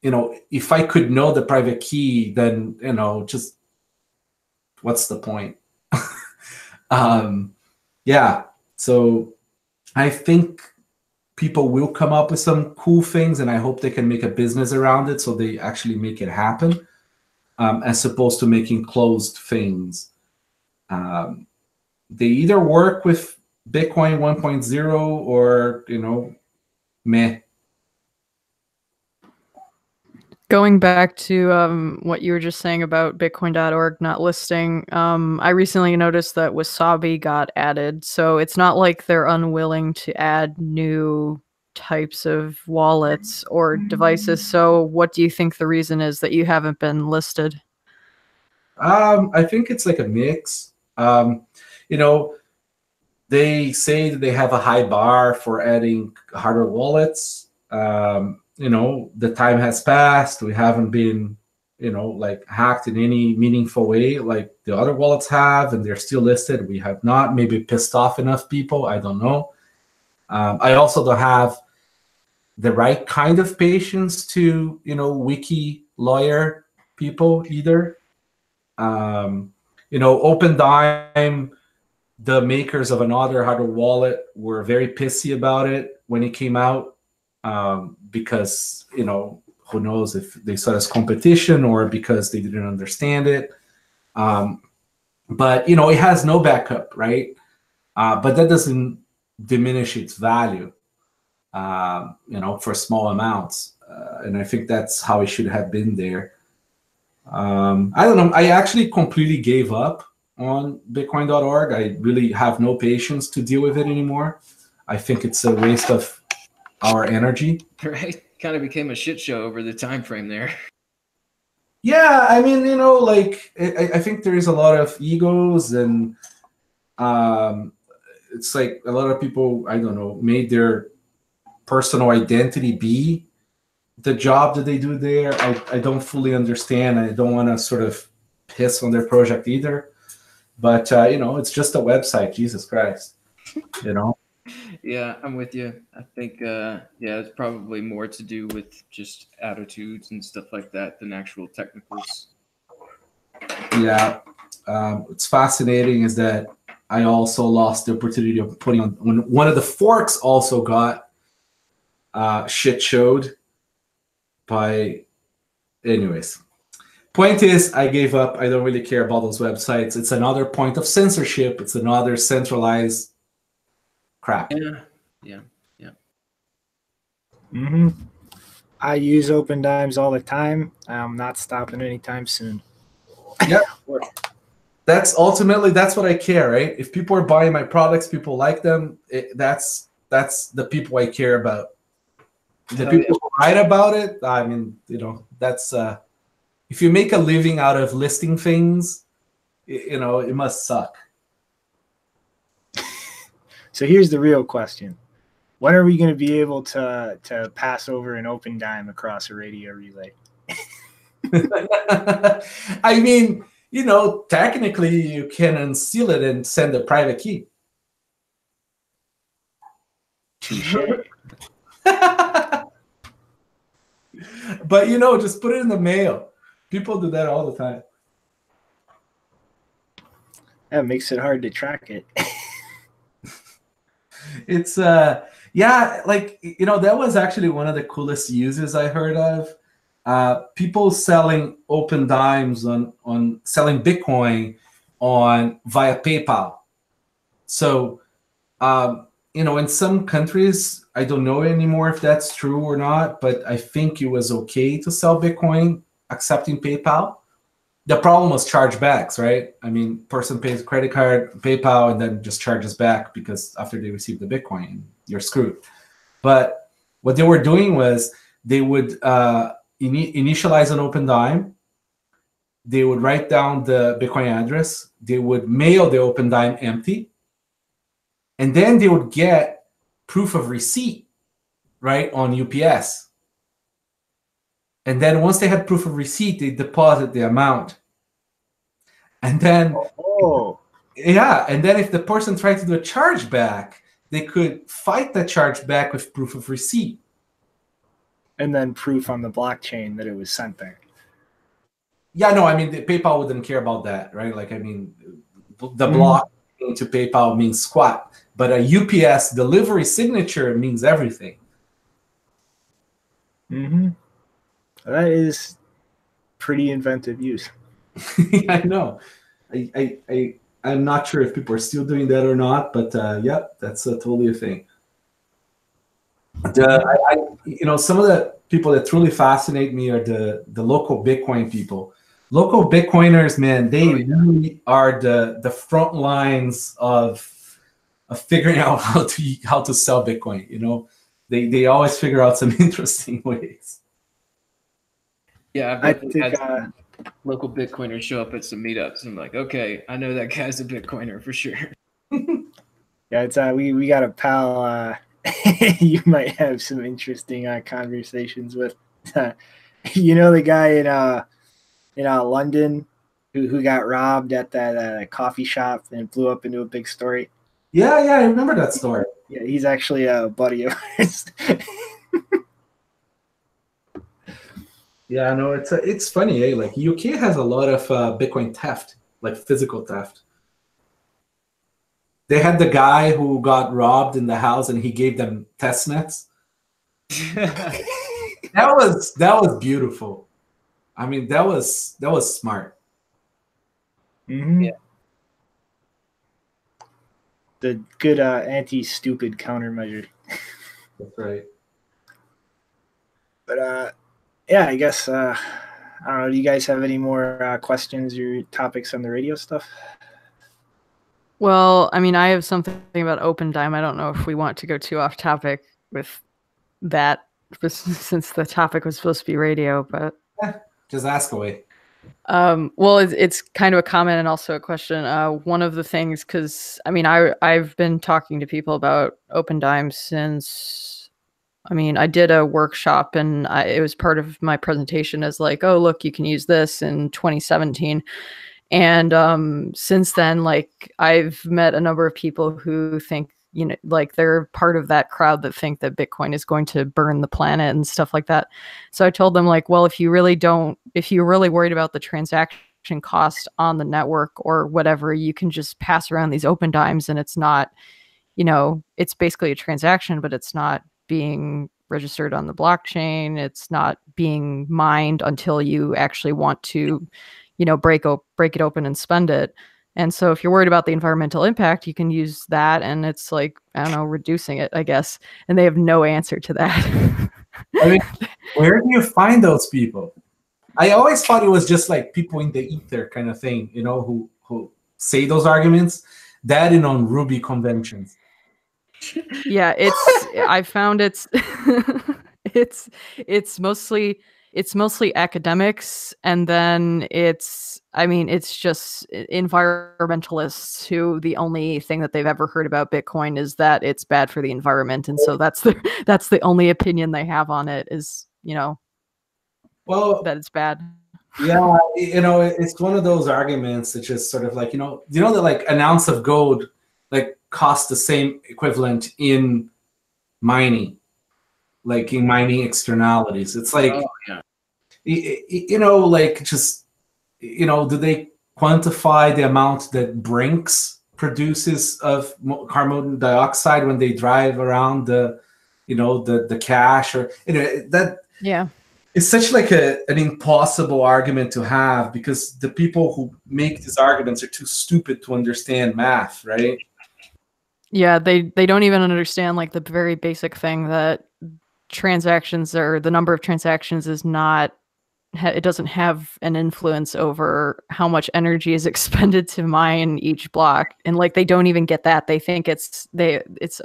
[SPEAKER 2] If I could know the private key, then, just what's the point? Yeah. So I think people will come up with some cool things, and I hope they can make a business around it so they actually make it happen, as opposed to making closed things. They either work with Bitcoin 1.0 or, meh.
[SPEAKER 4] Going back to what you were just saying about Bitcoin.org not listing, I recently noticed that Wasabi got added. So it's not like they're unwilling to add new types of wallets or devices. So what do you think the reason is that you haven't been listed?
[SPEAKER 2] I think it's like a mix. They say that they have a high bar for adding hardware wallets. The time has passed. We haven't been, like hacked in any meaningful way like the other wallets have, and they're still listed. We have not. Maybe pissed off enough people. I don't know. I also don't have the right kind of patience to, wiki lawyer people either. Open Dime, the makers of another hardware wallet, were very pissy about it when it came out, because who knows if they saw it as competition or because they didn't understand it. But it has no backup, right? But that doesn't diminish its value, for small amounts. And I think that's how it should have been there. I don't know. I actually completely gave up on Bitcoin.org. I really have no patience to deal with it anymore. I think it's a waste of our energy.
[SPEAKER 3] Right. Kind of became a shit show over the time frame there.
[SPEAKER 2] Yeah, I mean, I think there is a lot of egos, and it's like a lot of people, I don't know, made their personal identity be the job that they do there. I don't fully understand. I don't want to sort of piss on their project either. But, it's just a website, Jesus Christ,
[SPEAKER 3] Yeah, I'm with you. I think, it's probably more to do with just attitudes and stuff like that than actual technicals.
[SPEAKER 2] yeah. What's fascinating is that I also lost the opportunity of putting on when one of the forks also got shit showed by. Anyways, point is, I gave up. I don't really care about those websites. It's another point of censorship. It's another centralized crap.
[SPEAKER 3] Yeah.
[SPEAKER 1] Mm-hmm. I use Open Dimes all the time. I'm not stopping anytime soon.
[SPEAKER 2] Yeah. That's ultimately, that's what I care, right? If people are buying my products, people like them. That's the people I care about. The people who write about it, I mean, that's if you make a living out of listing things, it must suck.
[SPEAKER 1] So here's the real question: when are we going to be able to pass over an Open Dime across a radio relay?
[SPEAKER 2] I mean, technically you can unseal it and send a private key.
[SPEAKER 1] Touche.
[SPEAKER 2] But just put it in the mail. People do that all the time.
[SPEAKER 1] That makes it hard to track it.
[SPEAKER 2] It's yeah, like that was actually one of the coolest uses I heard of. People selling Open Dimes on selling Bitcoin via PayPal. So in some countries, I don't know anymore if that's true or not, but I think it was okay to sell Bitcoin accepting PayPal. The problem was chargebacks, right? I mean, person pays a credit card, PayPal, and then just charges back because after they receive the Bitcoin, you're screwed. But what they were doing was they would initialize an Open Dime. They would write down the Bitcoin address. They would mail the Open Dime empty. And then they would get proof of receipt, right, on UPS. And then once they had proof of receipt, they deposit the amount. And then, and then if the person tried to do a chargeback, they could fight the chargeback with proof of receipt.
[SPEAKER 1] And then proof on the blockchain that it was sent there.
[SPEAKER 2] Yeah, no, I mean, the PayPal wouldn't care about that, right? Like, I mean, the block to PayPal means squat, but a UPS delivery signature means everything.
[SPEAKER 1] Mm-hmm. That is pretty inventive use.
[SPEAKER 2] I know. I'm not sure if people are still doing that or not, but yeah, that's totally a thing. Some of the people that truly fascinate me are the local Bitcoin people. Local Bitcoiners, man, they really are the front lines of figuring out how to sell Bitcoin. They always figure out some interesting ways.
[SPEAKER 3] Yeah, I think had local Bitcoiners show up at some meetups. I'm like, okay, I know that guy's a Bitcoiner for sure.
[SPEAKER 1] Yeah, it's we got a pal. You might have some interesting conversations with. The guy in London who got robbed at that coffee shop and blew up into a big story.
[SPEAKER 2] Yeah, I remember that story.
[SPEAKER 1] Yeah, he's actually a buddy of ours.
[SPEAKER 2] Yeah, no, it's funny, eh? Like UK has a lot of Bitcoin theft, like physical theft. They had the guy who got robbed in the house, and he gave them test nets. That was beautiful. I mean, that was smart.
[SPEAKER 1] Mm-hmm.
[SPEAKER 3] Yeah.
[SPEAKER 1] The good anti-stupid countermeasure.
[SPEAKER 2] That's right.
[SPEAKER 1] But yeah, I guess I don't know. Do you guys have any more questions or topics on the radio stuff?
[SPEAKER 4] Well, I mean, I have something about Open Dime. I don't know if we want to go too off topic with that, since the topic was supposed to be radio, but
[SPEAKER 2] just ask away.
[SPEAKER 4] Well, it's kind of a comment and also a question. One of the things, because I mean, I've been talking to people about Open Dime since, I mean, I did a workshop and it was part of my presentation as like, oh, look, you can use this in 2017. And since then, like, I've met a number of people who think, like they're part of that crowd that think that Bitcoin is going to burn the planet and stuff like that. So I told them, like, well, if you're really worried about the transaction cost on the network or whatever, you can just pass around these open dimes, and it's not, it's basically a transaction, but it's not being registered on the blockchain. It's not being mined until you actually want to, break it open and spend it. And so if you're worried about the environmental impact, you can use that, and it's like, I don't know, reducing it, I guess. And they have no answer to that.
[SPEAKER 2] I mean, where do you find those people? I always thought it was just like people in the ether kind of thing, who say those arguments. That and on Ruby conventions.
[SPEAKER 4] Yeah, I found it's mostly academics, and then it's just environmentalists who the only thing that they've ever heard about Bitcoin is that it's bad for the environment, and so that's the only opinion they have on it is,
[SPEAKER 2] well,
[SPEAKER 4] that it's bad.
[SPEAKER 2] Yeah, it's one of those arguments that just sort of like, that like an ounce of gold like costs the same equivalent in mining, like in mining externalities. It's like, like just, do they quantify the amount that Brinks produces of carbon dioxide when they drive around the cache or, that.
[SPEAKER 4] Yeah.
[SPEAKER 2] It's such like an impossible argument to have because the people who make these arguments are too stupid to understand math, right?
[SPEAKER 4] Yeah, they don't even understand like the very basic thing that transactions, or the number of transactions, is not, it doesn't have an influence over how much energy is expended to mine each block. And like, they don't even get that. They think it's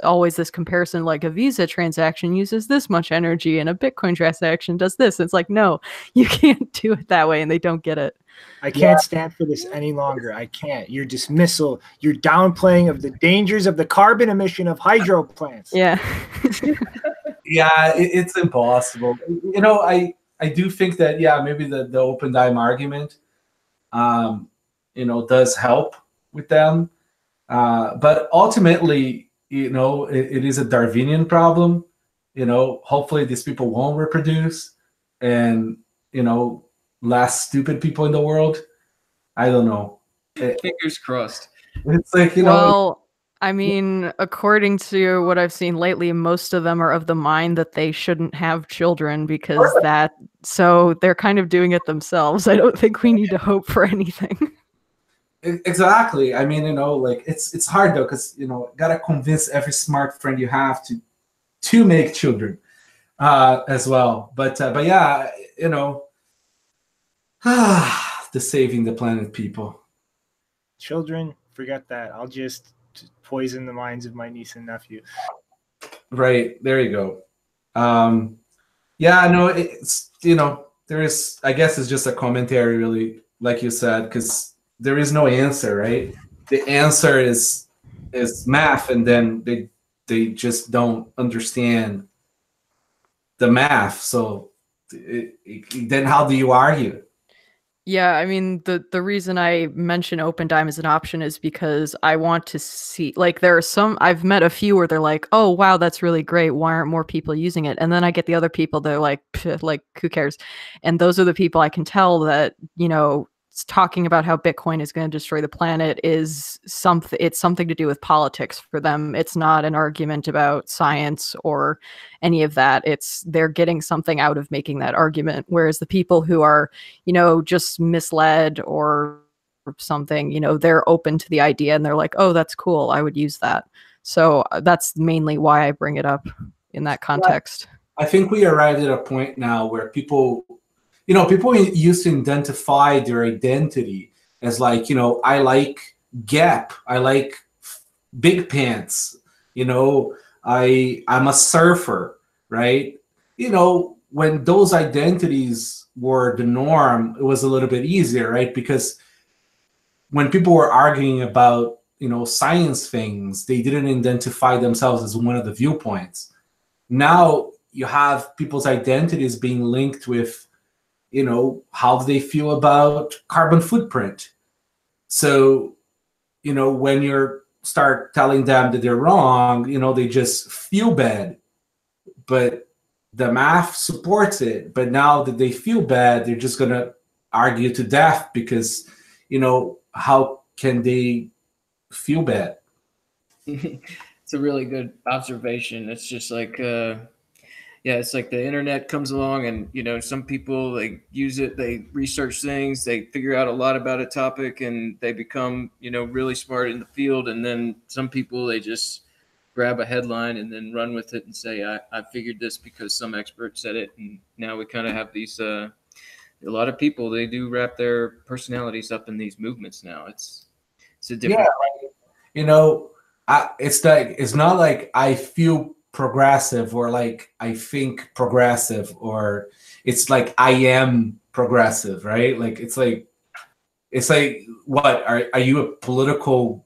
[SPEAKER 4] always this comparison, like a Visa transaction uses this much energy and a Bitcoin transaction does this. It's like, no, you can't do it that way, and they don't get it.
[SPEAKER 1] I can't stand for this any longer. I can't. Your dismissal, your downplaying of the dangers of the carbon emission of hydro plants.
[SPEAKER 4] Yeah.
[SPEAKER 2] Yeah, it's impossible. I do think that, maybe the open dime argument, does help with them. But ultimately, it is a Darwinian problem. Hopefully these people won't reproduce and, less stupid people in the world. I don't know.
[SPEAKER 3] Fingers crossed.
[SPEAKER 2] It's like,
[SPEAKER 4] Well, I mean, according to what I've seen lately, most of them are of the mind that they shouldn't have children because so they're kind of doing it themselves. I don't think we need to hope for anything.
[SPEAKER 2] Exactly. I mean, like it's hard though, because gotta convince every smart friend you have to make children as well. But yeah, the saving the planet people.
[SPEAKER 1] Children, forget that. I'll just poison the minds of my niece and nephew.
[SPEAKER 2] Right, there you go. Yeah, no, it's there is, I guess it's just a commentary, really, like you said, because there is no answer, right? The answer is math, and then they just don't understand the math. So then how do you argue?
[SPEAKER 4] Yeah, I mean, the reason I mention open dime as an option is because I want to see, like, there are some, I've met a few where they're like, oh, wow, that's really great. Why aren't more people using it? And then I get the other people, they're like, who cares? And those are the people I can tell that, talking about how Bitcoin is going to destroy the planet is something, it's something to do with politics for them. It's not an argument about science or any of that. They're getting something out of making that argument. Whereas the people who are, just misled or something, they're open to the idea and they're like, oh, that's cool, I would use that. So that's mainly why I bring it up in that context.
[SPEAKER 2] I think we arrived at a point now where people used to identify their identity as like, I like Gap, I like big pants, I'm a surfer, right? When those identities were the norm, it was a little bit easier, right? Because when people were arguing about, science things, they didn't identify themselves as one of the viewpoints. Now you have people's identities being linked with, how do they feel about carbon footprint? So, when you start telling them that they're wrong, they just feel bad. But the math supports it. But now that they feel bad, they're just going to argue to death because, how can they feel bad?
[SPEAKER 3] It's a really good observation. It's just like, it's like the internet comes along and, some people, they use it, they research things, they figure out a lot about a topic and they become, really smart in the field. And then some people, they just grab a headline and then run with it and say, I figured this because some expert said it. And now we kind of have these, a lot of people, they do wrap their personalities up in these movements now. It's a different.
[SPEAKER 2] Yeah, it's not like I feel progressive or like I think progressive, or it's like I am progressive, right? Like it's like what are you a political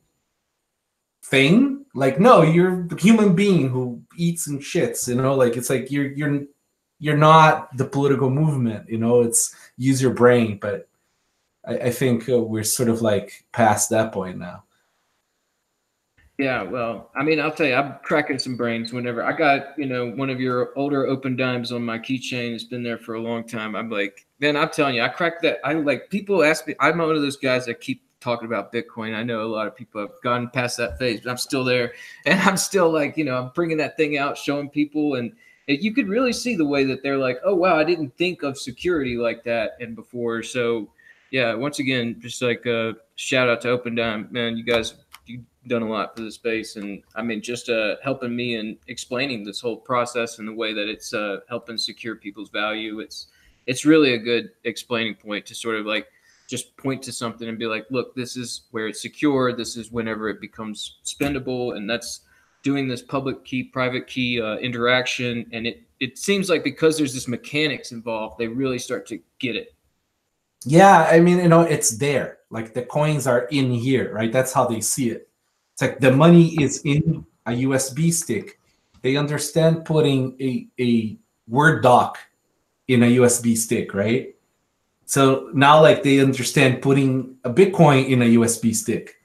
[SPEAKER 2] thing? Like, no, you're a human being who eats and shits, like it's like you're not the political movement, it's use your brain. But I think we're sort of like past that point now.
[SPEAKER 3] Yeah, well, I mean, I'll tell you, I'm cracking some brains whenever I got, one of your older open dimes on my keychain. It's been there for a long time. I'm like, man, I'm telling you, I cracked that. I like, people ask me, I'm one of those guys that keep talking about Bitcoin. I know a lot of people have gone past that phase, but I'm still there. And I'm still like, I'm bringing that thing out, showing people. And you could really see the way that they're like, oh, wow, I didn't think of security like that and before. So, yeah, once again, just like a shout out to Open Dime, man, you've done a lot for the space, and I mean, just helping me and explaining this whole process and the way that it's helping secure people's value. It's really a good explaining point to sort of like just point to something and be like, look, this is where it's secure. This is whenever it becomes spendable, and that's doing this public key, private key interaction. And it seems like because there's this mechanics involved, they really start to get it.
[SPEAKER 2] Yeah, I mean, it's there. Like the coins are in here, right? That's how they see it. It's like the money is in a USB stick. They understand putting a Word doc in a USB stick, right? So now, like, they understand putting a Bitcoin in a USB stick.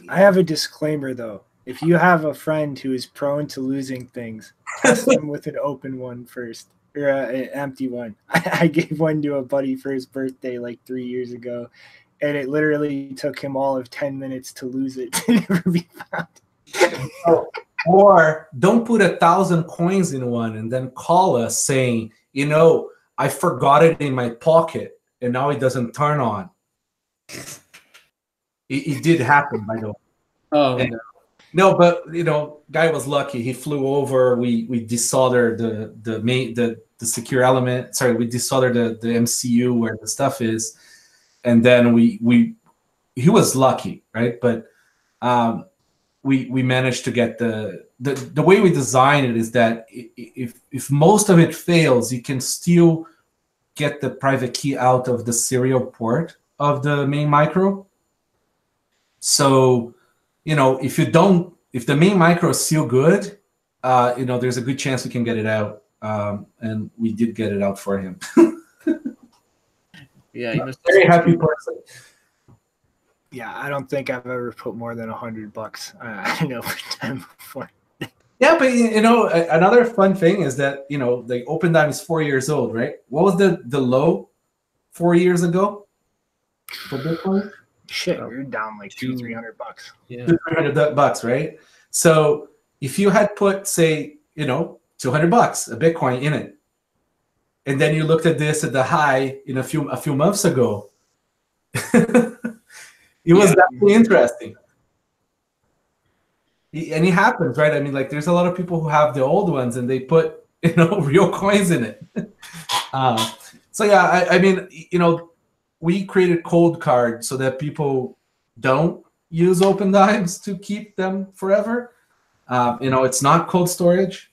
[SPEAKER 1] I have a disclaimer, though. If you have a friend who is prone to losing things, test them with an open one first, or an empty one. I gave one to a buddy for his birthday like 3 years ago, and it literally took him all of 10 minutes to lose it to never be found.
[SPEAKER 2] Or don't put 1,000 coins in one and then call us saying, I forgot it in my pocket and now it doesn't turn on. It did happen, by the way.
[SPEAKER 3] Oh,
[SPEAKER 2] and, no, but guy was lucky. He flew over. We desoldered the secure element. Sorry, we desoldered the MCU where the stuff is, and then he was lucky, right? But we managed to get the way we design it is that if most of it fails, you can still get the private key out of the serial port of the main micro. So, if the main micro is still good, there's a good chance we can get it out. And we did get it out for him.
[SPEAKER 3] Yeah, he was
[SPEAKER 2] very happy person.
[SPEAKER 1] Yeah, I don't think I've ever put more than $100. I know time before.
[SPEAKER 2] Yeah, but another fun thing is that the Open Dime is 4 years old, right? What was the low 4 years ago for Bitcoin?
[SPEAKER 1] Shit, you're down like $200-300.
[SPEAKER 3] Yeah,
[SPEAKER 2] $200, right? So if you had put, say, $200 a Bitcoin in it, and then you looked at this at the high a few months ago, it was definitely interesting. And it happens, right? I mean, like, there's a lot of people who have the old ones and they put real coins in it. So yeah, I mean, we created cold cards so that people don't use Open Dimes to keep them forever. It's not cold storage.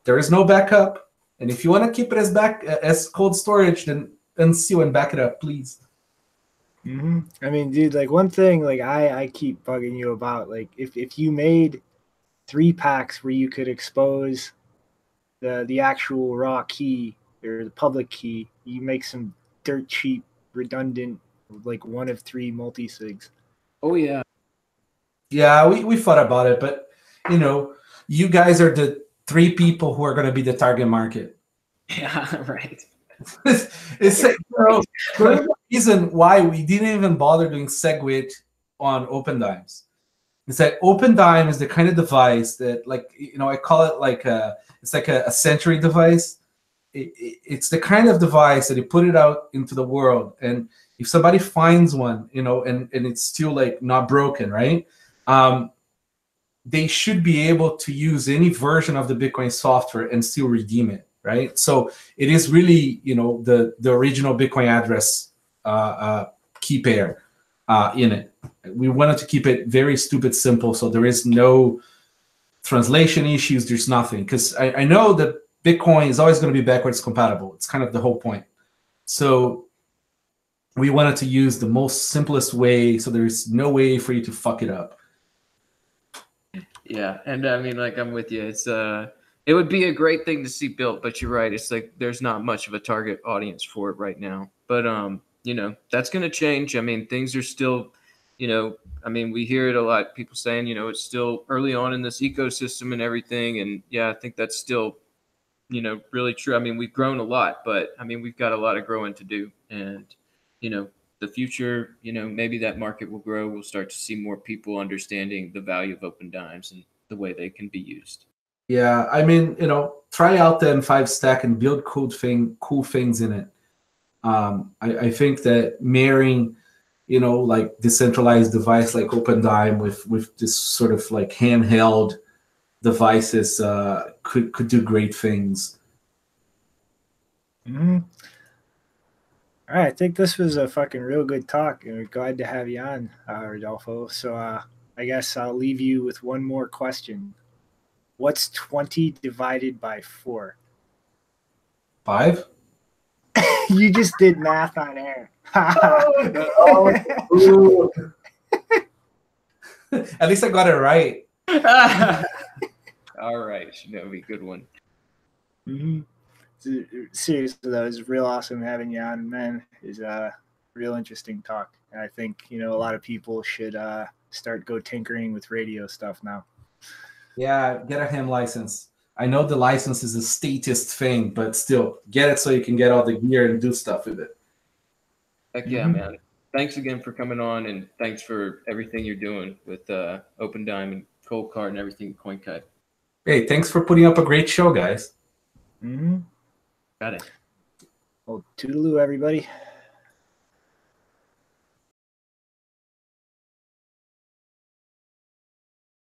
[SPEAKER 2] There is no backup. And if you want to keep it as cold storage, then unseal and back it up, please.
[SPEAKER 1] Mm-hmm. I mean, dude, like one thing, like I keep bugging you about, like if you made 3 packs where you could expose the actual raw key or the public key, you make some dirt cheap, redundant, like 1 of 3 multi-sigs.
[SPEAKER 3] Oh yeah.
[SPEAKER 2] Yeah, we thought about it, but you guys are the 3 people who are going to be the target market.
[SPEAKER 3] Yeah, right.
[SPEAKER 2] It's like, So the reason why we didn't even bother doing SegWit on OpenDimes is that OpenDime is the kind of device that, like, I call it like it's like a century device. It's the kind of device that you put it out into the world, and if somebody finds one, and it's still like not broken, right? They should be able to use any version of the Bitcoin software and still redeem it, right? So it is really, the original Bitcoin address key pair in it. We wanted to keep it very stupid simple, so there is no translation issues. There's nothing, because I know that Bitcoin is always going to be backwards compatible. It's kind of the whole point. So we wanted to use the most simplest way, so there's no way for you to fuck it up.
[SPEAKER 3] Yeah, and I mean, like, I'm with you. It's it would be a great thing to see built, but you're right. It's like there's not much of a target audience for it right now. But that's going to change. I mean, things are still, I mean, we hear it a lot. People saying, it's still early on in this ecosystem and everything. And yeah, I think that's still, really true. I mean, we've grown a lot, but I mean, we've got a lot of growing to do. And the future, maybe that market will grow. We'll start to see more people understanding the value of open dimes and the way they can be used.
[SPEAKER 2] Yeah, I mean, try out the M5 stack and build cool things in it. I think that marrying, like decentralized device like OpenDime with this sort of like handheld devices could do great things.
[SPEAKER 1] Mm-hmm. All right, I think this was a fucking real good talk, and we're glad to have you on, Rodolfo. So I guess I'll leave you with one more question. What's 20 divided by 4?
[SPEAKER 2] 5?
[SPEAKER 1] You just did math on air.
[SPEAKER 2] Oh, at least I got it right.
[SPEAKER 3] All right, that would be a good one.
[SPEAKER 1] Mm-hmm. Seriously, though, it's real awesome having you on, man. It's a real interesting talk. And I think, a lot of people should start go tinkering with radio stuff now.
[SPEAKER 2] Yeah, get a ham license. I know the license is a statist thing, but still, get it so you can get all the gear and do stuff with it.
[SPEAKER 3] Heck yeah, man. Thanks again for coming on, and thanks for everything you're doing with OpenDime and Cold Card and everything CoinKite.
[SPEAKER 2] Hey, thanks for putting up a great show, guys.
[SPEAKER 1] Mm-hmm.
[SPEAKER 3] Got it.
[SPEAKER 1] Well, toodaloo, everybody.